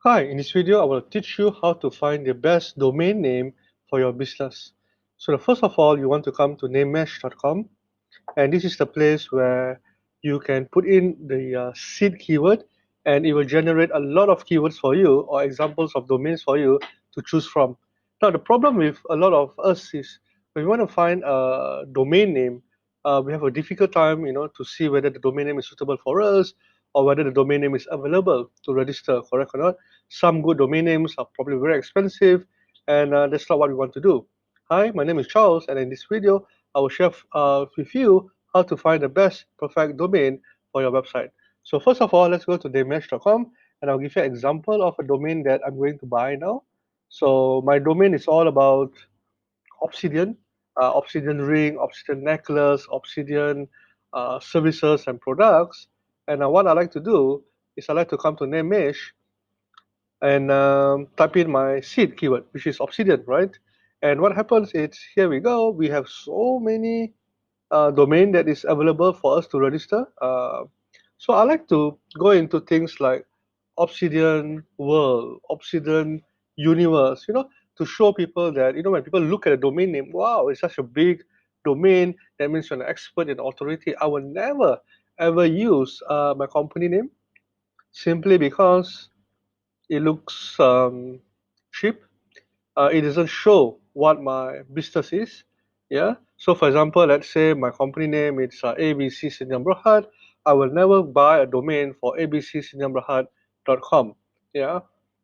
Hi, in this video I will teach you how to find the best domain name for your business. So first of all, you want to come to namemesh.com, and this is the place where you can put in the seed keyword, and it will generate a lot of keywords for you or examples of domains for you to choose from. Now the problem with a lot of us is when we want to find a domain name, we have a difficult time, to see whether the domain name is suitable for us or whether the domain name is available to register, correct or not. Some good domain names are probably very expensive, and that's not what we want to do. Hi, my name is Charles, and in this video I will share with you how to find the best perfect domain for your website. So first of all, let's go to damesh.com, and I'll give you an example of a domain that I'm going to buy now. So my domain is all about obsidian, obsidian ring, obsidian necklace, obsidian services and products. And what I like to do is I like to come to namemesh and type in my seed keyword, which is obsidian, right? And what happens is, here we go, we have so many domain that is available for us to register. So I like to go into things like Obsidian World, Obsidian Universe, to show people that, when people look at a domain name, wow, it's such a big domain. That means you're an expert in authority. I will never ever use my company name simply because it looks cheap. It doesn't show what my business is. Yeah. So for example, let's say my company name is ABC Sinyam Berhad. I will never buy a domain for abcsinyamberhad.com. Yeah.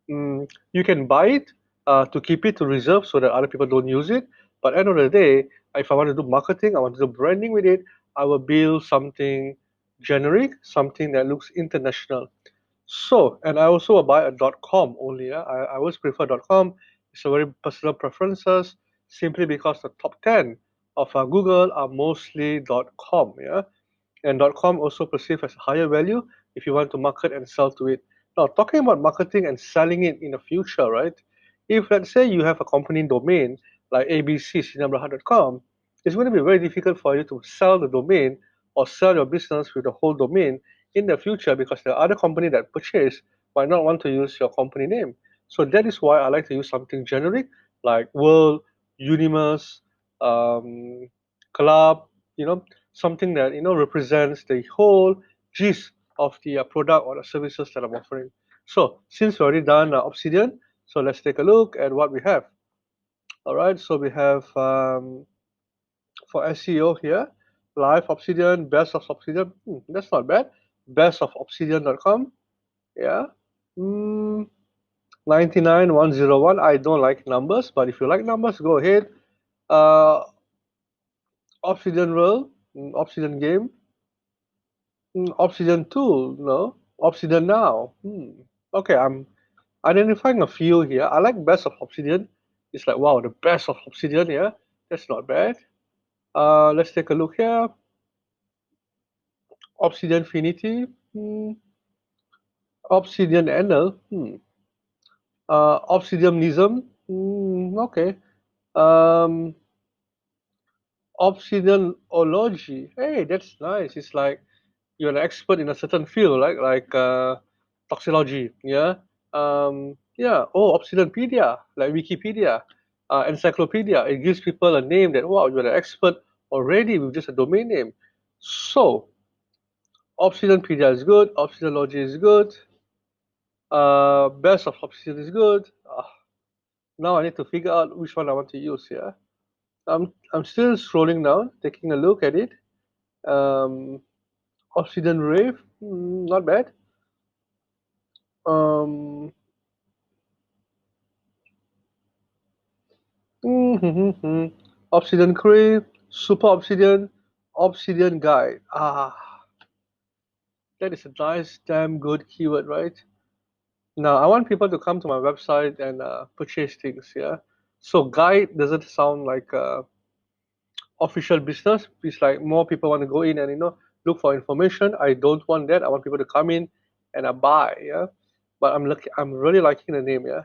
You can buy it to keep it to reserve so that other people don't use it. But at the end of the day, if I want to do marketing, I want to do branding with it, I will build something generic, something that looks international. So, and I also will buy a .com only. Yeah? I always prefer .com. It's a very personal preferences simply because the top 10 of Google are mostly .com. Yeah, and .com also perceived as a higher value if you want to market and sell to it. Now, talking about marketing and selling it in the future, right? If let's say you have a company domain like abcsinyamberhad.com, it's going to be very difficult for you to sell the domain or sell your business with the whole domain in the future because the other company that purchase might not want to use your company name. So that is why I like to use something generic like World, Universe, Club, something that represents the whole gist of the product or the services that I'm offering. So since we already done Obsidian, so let's take a look at what we have. All right, so we have for SEO here, live Obsidian, best of Obsidian. That's not bad. Best of Obsidian.com. Yeah. Mm, 99101. I don't like numbers, but if you like numbers, go ahead. Uh, Obsidian World, Obsidian Game, Obsidian Tool, no. Obsidian Now. Okay, I'm identifying a few here. I like best of Obsidian. It's like, wow, the best of Obsidian, yeah. That's not bad. Let's take a look here. Obsidian Infinity, Obsidian Enel, Obsidianism, okay. Um, Obsidianology, hey, that's nice. It's like you're an expert in a certain field, like toxicology, yeah. Yeah. Oh, Obsidianpedia, like Wikipedia, encyclopedia. It gives people a name that wow, you're an expert already with just a domain name. So Obsidianpedia is good. Obsidianology is good. Best of Obsidian is good. Now I need to figure out which one I want to use here. I'm still scrolling down, taking a look at it. Um, Obsidian Rave, not bad. Um, Obsidian Crave, Super Obsidian, Obsidian Guide. That is a nice, damn good keyword, right? Now I want people to come to my website and purchase things. Yeah. So guide doesn't sound like official business. It's like more people want to go in and look for information. I don't want that. I want people to come in and buy. Yeah. But I'm really liking the name. Yeah.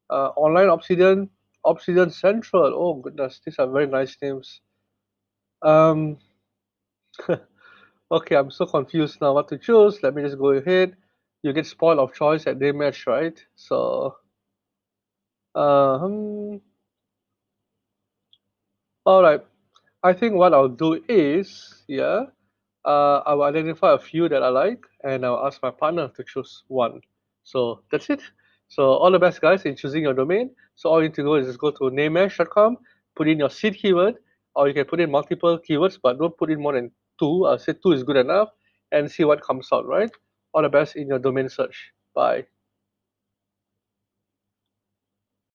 Online Obsidian, Obsidian Central. Oh goodness, these are very nice names. Um, okay, I'm so confused now what to choose. Let me just go ahead. you get spoiled of choice at name match, right? So, um, all right. I think what I'll do is, yeah, I will identify a few that I like, and I'll ask my partner to choose one. So that's it. So all the best, guys, in choosing your domain. So all you need to do is just go to namemesh.com, put in your seed keyword, or you can put in multiple keywords, but don't put in more than two. I'll say two is good enough, and see what comes out, right? All the best in your domain search. Bye.